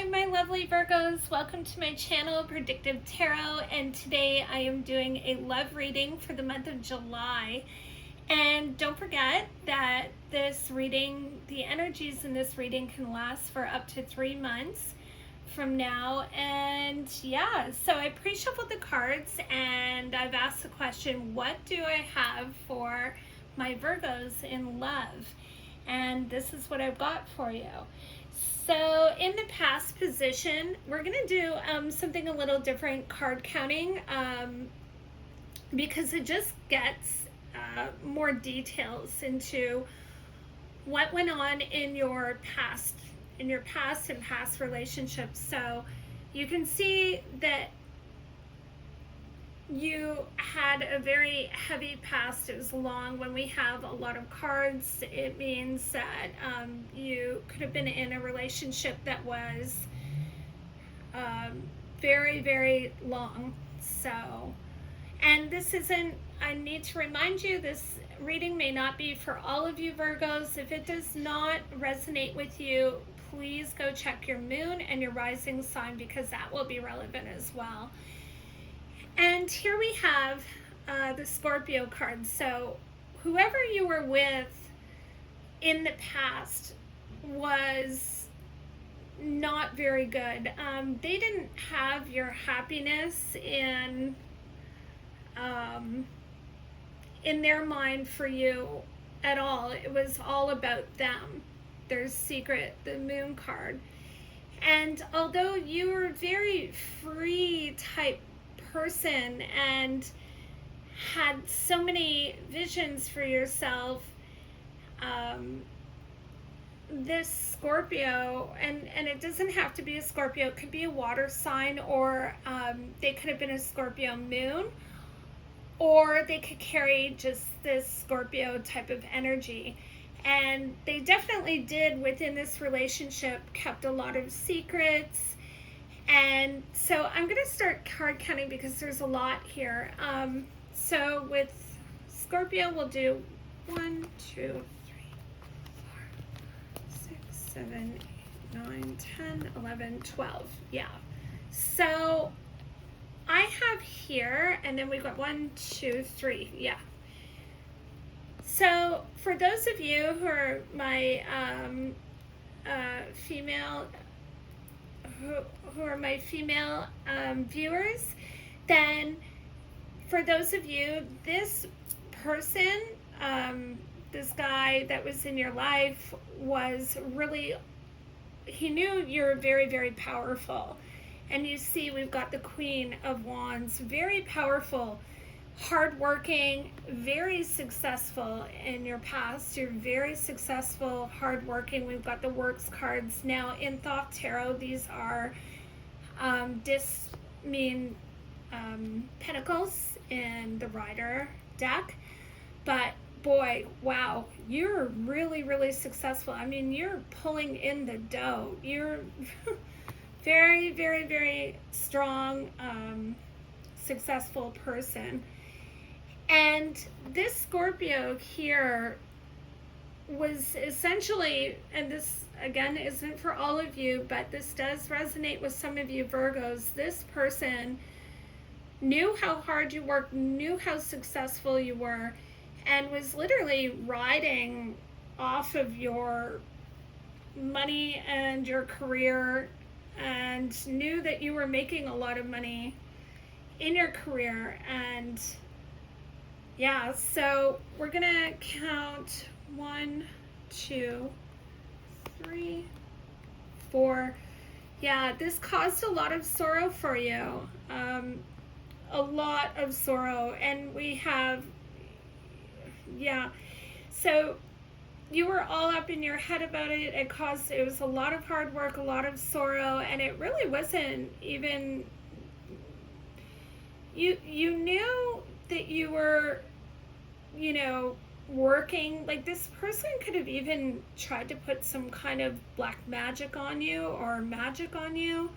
Hi, my lovely Virgos. Welcome to my channel, Predictive Tarot, and today I am doing a love reading for the month of July. And don't forget that this reading, the energies in this reading can last for up to 3 months from now. And yeah, so I pre-shuffled the cards and I've asked the question, what do I have for my Virgos in love? And this is what I've got for you. So in the past position, we're going to do something a little different, card counting, because it just gets more details into what went on in your past and past relationships. So you can see that you had a very heavy past. It was long. When we have a lot of cards, it means that you could have been in a relationship that was very, very long. So, and this isn't, I need to remind you, this reading may not be for all of you Virgos. If it does not resonate with you, please go check your moon and your rising sign, because that will be relevant as well. And here we have the Scorpio card. So whoever you were with in the past was not very good. They didn't have your happiness in their mind for you at all. It was all about them. There's secret, the moon card. And although you were a very free type person and had so many visions for yourself, this Scorpio, and it doesn't have to be a Scorpio, it could be a water sign, or they could have been a Scorpio moon, or they could carry just this Scorpio type of energy. And they definitely did, within this relationship, kept a lot of secrets. And so I'm going to start card counting because there's a lot here. So with Scorpio, we'll do 1, 2, 3, 4, 6, 7, 8, 9, 10, 11, 12. Yeah. So I have here, and then we've got 1, 2, 3. Yeah. So for those of you who are my female, who are my female viewers, then for those of you, this person, this guy that was in your life was really, he knew you're very, very powerful. And you see, we've got the Queen of Wands, very powerful, hardworking, very successful in your past. You're very successful, hardworking. We've got the Works cards. Now in Thoth Tarot, these are Pentacles in the Rider deck. But boy, wow, you're really, really successful. I mean, you're pulling in the dough. You're very, very, very strong, successful person. And this Scorpio here was essentially, and this again isn't for all of you, but this does resonate with some of you Virgos. This person knew how hard you worked, knew how successful you were, and was literally riding off of your money and your career, and knew that you were making a lot of money in your career. And yeah, so we're gonna count 1, 2, 3, 4. Yeah, this caused a lot of sorrow for you, a lot of sorrow. And we have, yeah, so you were all up in your head about it. It was a lot of hard work, a lot of sorrow, and it really wasn't even, you knew that you were, you know, working. Like, this person could have even tried to put some kind of black magic on you, or magic on you.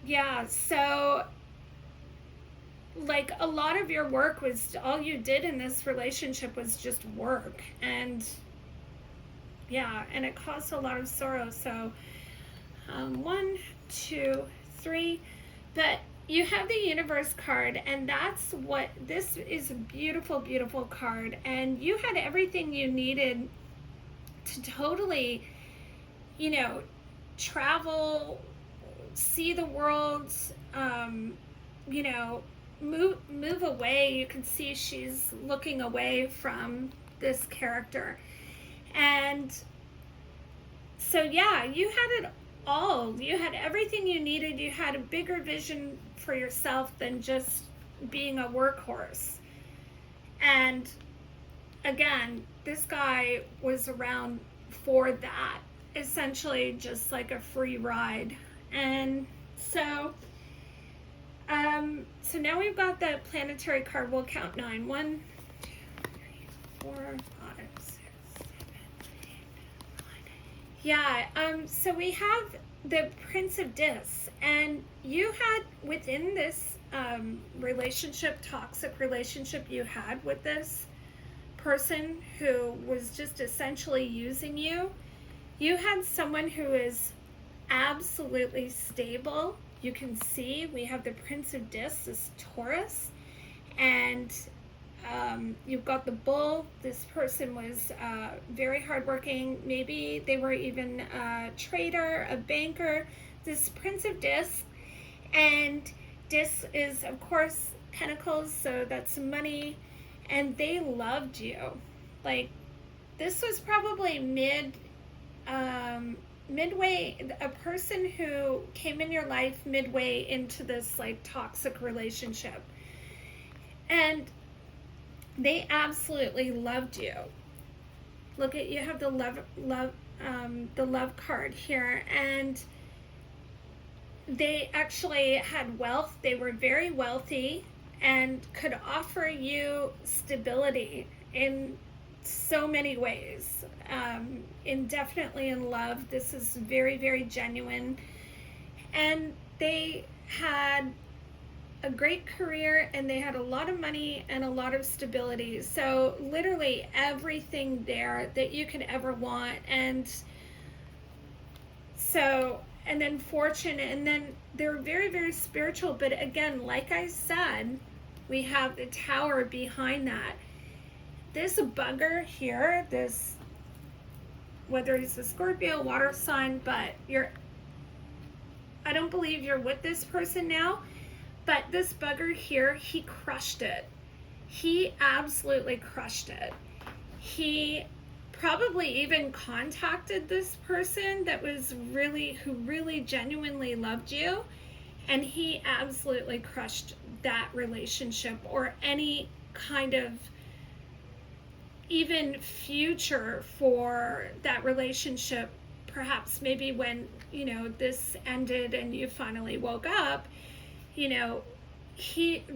Yeah, so like a lot of your work was, all you did in this relationship was just work. And Yeah, and it caused a lot of sorrow. So, 1, 2, 3. But you have the universe card, and that's what this is. A beautiful, beautiful card. And you had everything you needed to totally, you know, travel, see the world, you know, move away. You can see she's looking away from this character. And so, yeah, you had it all. You had everything you needed. You had a bigger vision for yourself than just being a workhorse. And again, this guy was around for that, essentially just like a free ride. And so so now we've got the planetary card. We'll count 9. 1, 2, 3, 4, 5, 6, 7, 8, 9. Yeah, so we have the Prince of Discs, and you had within this relationship, toxic relationship you had with this person who was just essentially using you, you had someone who is absolutely stable. You can see we have the Prince of Discs, this Taurus, and you've got the Bull. This person was very hardworking. Maybe they were even a trader, a banker. This Prince of Discs, and Discs is, of course, Pentacles, so that's money, and they loved you. Like, this was probably midway, a person who came in your life midway into this like toxic relationship, and they absolutely loved you. Look at, you have the love card here, and they actually had wealth. They were very wealthy and could offer you stability in so many ways. Definitely in love. This is very, very genuine. And they had a great career, and they had a lot of money and a lot of stability. So literally everything there that you could ever want. And so, and then fortune, and then they're very, very spiritual. But again, like I said, we have the Tower behind that. This bugger here, this, whether it's a Scorpio, water sign, but I don't believe you're with this person now, but this bugger here, he crushed it. He absolutely crushed it. He probably even contacted this person that was who really genuinely loved you, and he absolutely crushed that relationship, or any kind of even future for that relationship. Perhaps maybe when, you know, this ended and you finally woke up, you know,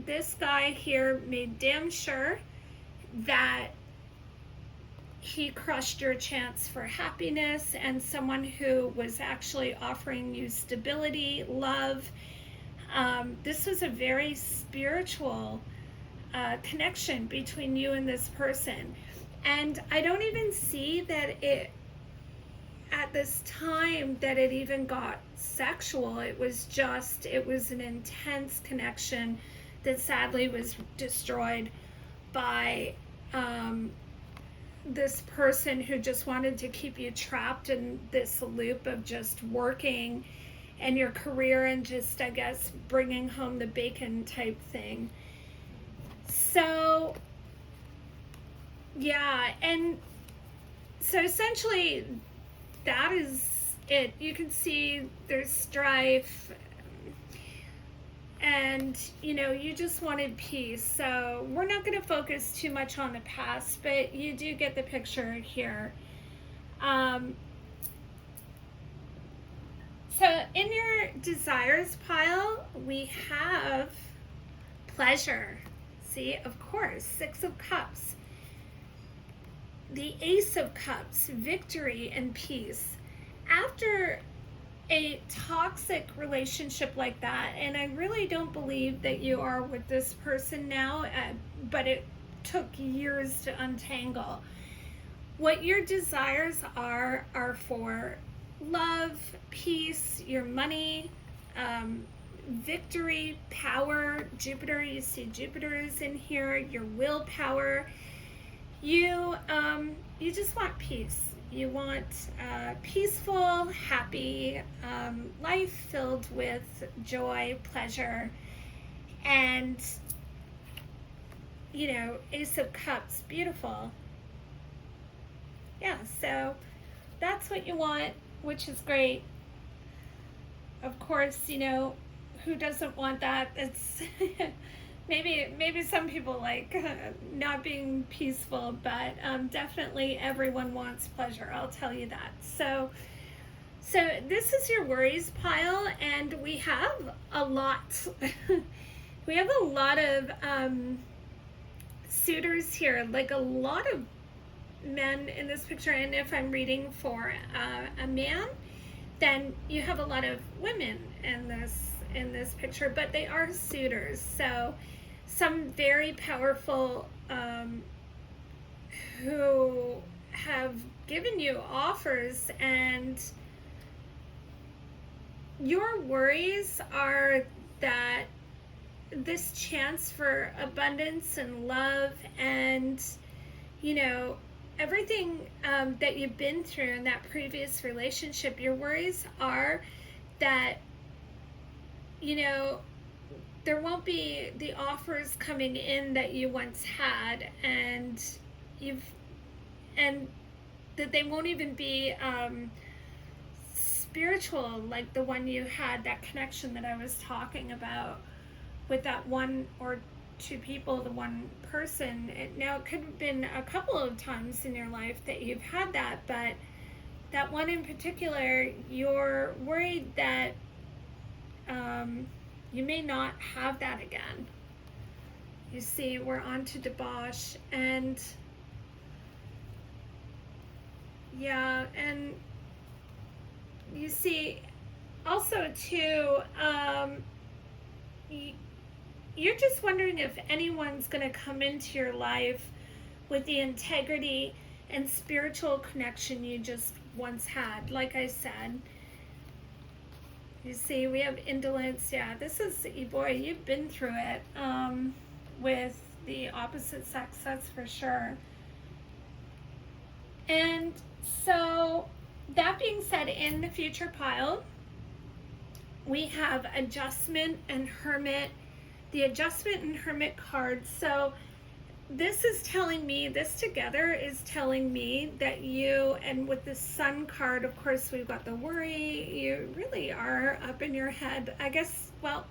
this guy here made damn sure that he crushed your chance for happiness, and someone who was actually offering you stability, love. This was a very spiritual connection between you and this person. And I don't even see that it, at this time, that it even got sexual. It was an intense connection that sadly was destroyed by this person who just wanted to keep you trapped in this loop of just working and your career, and just, I guess, bringing home the bacon type thing. So yeah, and so essentially that is it. You can see there's strife, and you know, you just wanted peace. So we're not going to focus too much on the past, but you do get the picture here. So in your desires pile, we have pleasure. See, of course, 6 of Cups. The Ace of Cups, victory and peace. After a toxic relationship like that, and I really don't believe that you are with this person now, but it took years to untangle. What your desires are for love, peace, your money, victory, power. Jupiter, you see Jupiter is in here, your willpower. You just want peace. You want peaceful, happy life filled with joy, pleasure, and Ace of Cups, beautiful. Yeah, so that's what you want, which is great. Of course, who doesn't want that? It's maybe some people like not being peaceful, but definitely everyone wants pleasure, I'll tell you that. So this is your worries pile, and we have a lot. We have a lot of suitors here, like a lot of men in this picture. And if I'm reading for a man, then you have a lot of women in this picture, but they are suitors. So some very powerful who have given you offers, and your worries are that this chance for abundance and love and everything that you've been through in that previous relationship. Your worries are that there won't be the offers coming in that you once had, and that they won't even be spiritual, like the one you had, that connection that I was talking about with that one or two people, the one person. Now it could have been a couple of times in your life that you've had that, but that one in particular, you're worried that you may not have that again. You see, we're on to debauch, and yeah, and you see also too, you're just wondering if anyone's going to come into your life with the integrity and spiritual connection you just once had. Like I said, you see, we have indolence. Yeah, this is, boy, you've been through it with the opposite sex, that's for sure. And so, that being said, in the future pile, we have Adjustment and Hermit. The Adjustment and Hermit cards. So this is telling me, this together is telling me that you, and with the Sun card, of course, we've got the worry. You really are up in your head. I guess, well,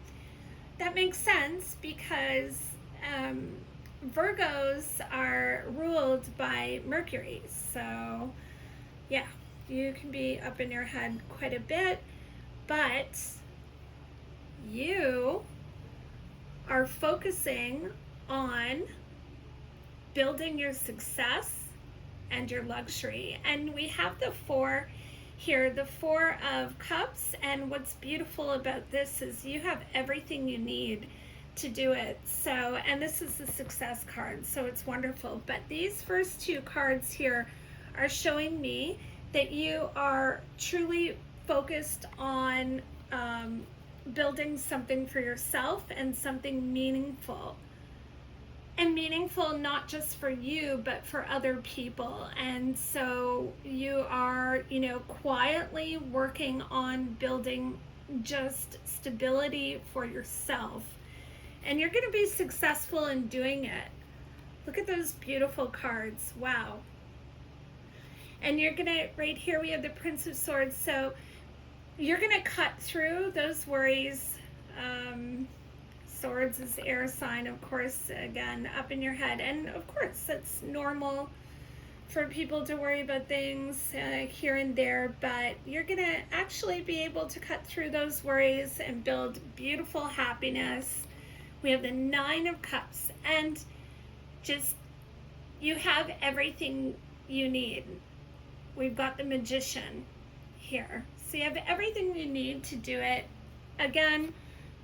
that makes sense because Virgos are ruled by Mercury. So yeah, you can be up in your head quite a bit, but you are focusing on building your success and your luxury. And we have the Four here, the Four of Cups, and what's beautiful about this is you have everything you need to do it. So, and this is the success card, so it's wonderful. But these first two cards here are showing me that you are truly focused on building something for yourself and something meaningful. And meaningful not just for you, but for other people. And so you are, quietly working on building just stability for yourself. And you're going to be successful in doing it. Look at those beautiful cards. Wow. And you're going to, right here we have the Prince of Swords. So you're going to cut through those worries. Swords is air sign, of course, again, up in your head. And of course, it's normal for people to worry about things here and there, but you're going to actually be able to cut through those worries and build beautiful happiness. We have the Nine of Cups, and just, you have everything you need. We've got the Magician here. So you have everything you need to do it. Again,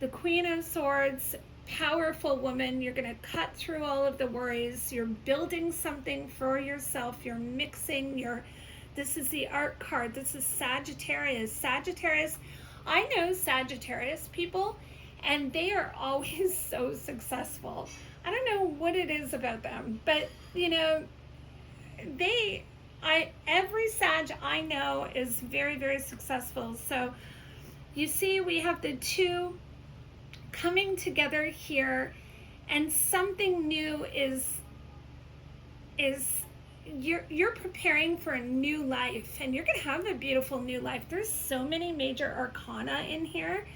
the Queen of Swords, powerful woman. You're going to cut through all of the worries. You're building something for yourself. You're mixing your, this is the art card. This is Sagittarius. Sagittarius, I know Sagittarius people, and they are always so successful. I don't know what it is about them, but you know, every Sag I know is very, very successful. So you see, we have the two coming together here, and something new is you're preparing for a new life, and you're gonna have a beautiful new life. There's so many major arcana in here.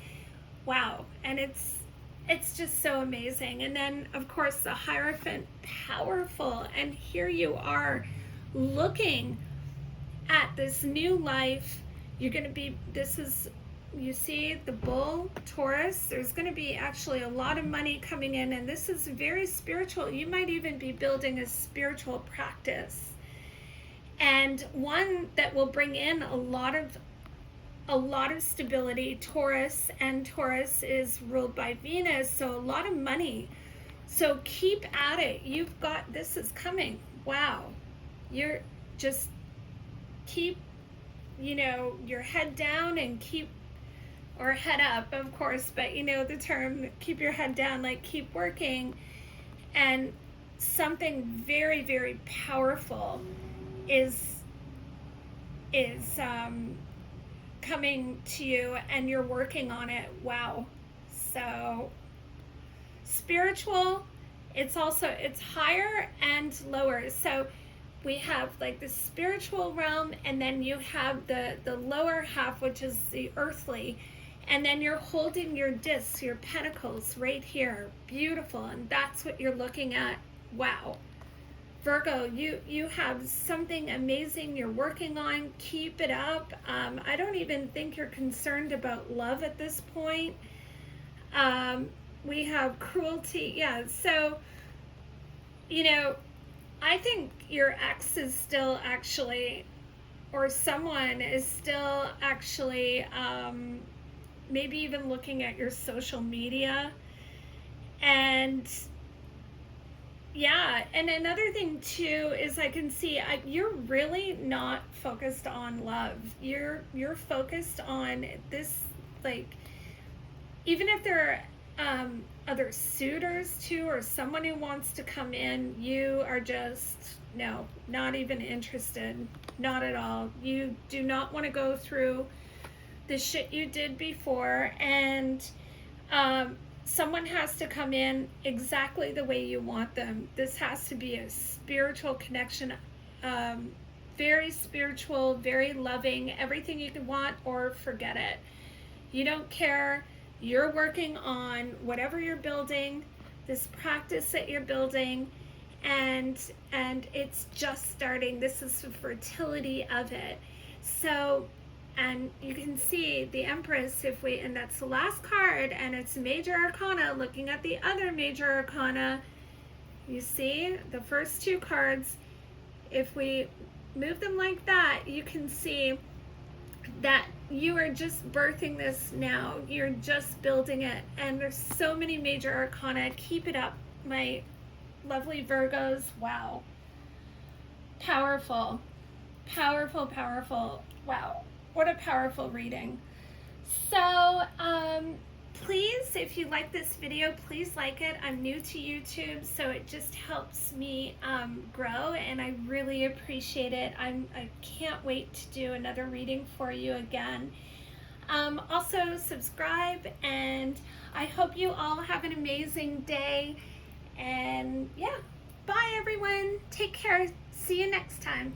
Wow. And it's just so amazing. And then of course the Hierophant, powerful, and here you are looking at this new life. You're going to be, this is, you see the Bull, Taurus, there's going to be actually a lot of money coming in, and this is very spiritual. You might even be building a spiritual practice, and one that will bring in a lot of stability. Taurus, and Taurus is ruled by Venus, so a lot of money. So keep at it. You've got, this is coming. Wow. You're just keep, you know, your head down and keep, or head up, of course, but you know the term, keep your head down, like keep working. And something very, very powerful is coming to you, and you're working on it. Wow. So spiritual, it's also, it's higher and lower. So we have like the spiritual realm, and then you have the lower half, which is the earthly, and then you're holding your discs, your pentacles right here. Beautiful. And that's what you're looking at. Wow. Virgo, you have something amazing you're working on. Keep it up. I don't even think you're concerned about love at this point. We have cruelty. Yeah, so, you know, I think your ex is still actually, or someone is still actually, maybe even looking at your social media. And yeah, and another thing too is I can see you're really not focused on love. You're focused on this, like, even if there are other suitors too, or someone who wants to come in, you are just, no, not even interested. Not at all. You do not want to go through the shit you did before, and someone has to come in exactly the way you want them. This has to be a spiritual connection, very spiritual, very loving, everything you can want, or forget it. You don't care. You're working on whatever you're building, this practice that you're building, and it's just starting. This is the fertility of it. So, and you can see the Empress, if we, and that's the last card, and it's major arcana. Looking at the other major arcana, you see the first two cards, if we move them like that, you can see that you are just birthing this now. You're just building it, and there's so many major arcana. Keep it up, my lovely Virgos. Wow. Powerful, powerful, powerful. Wow. What a powerful reading. So please, if you like this video, please like it. I'm new to YouTube, so it just helps me grow, and I really appreciate it. I can't wait to do another reading for you again. Also subscribe, and I hope you all have an amazing day. And yeah, bye everyone. Take care. See you next time.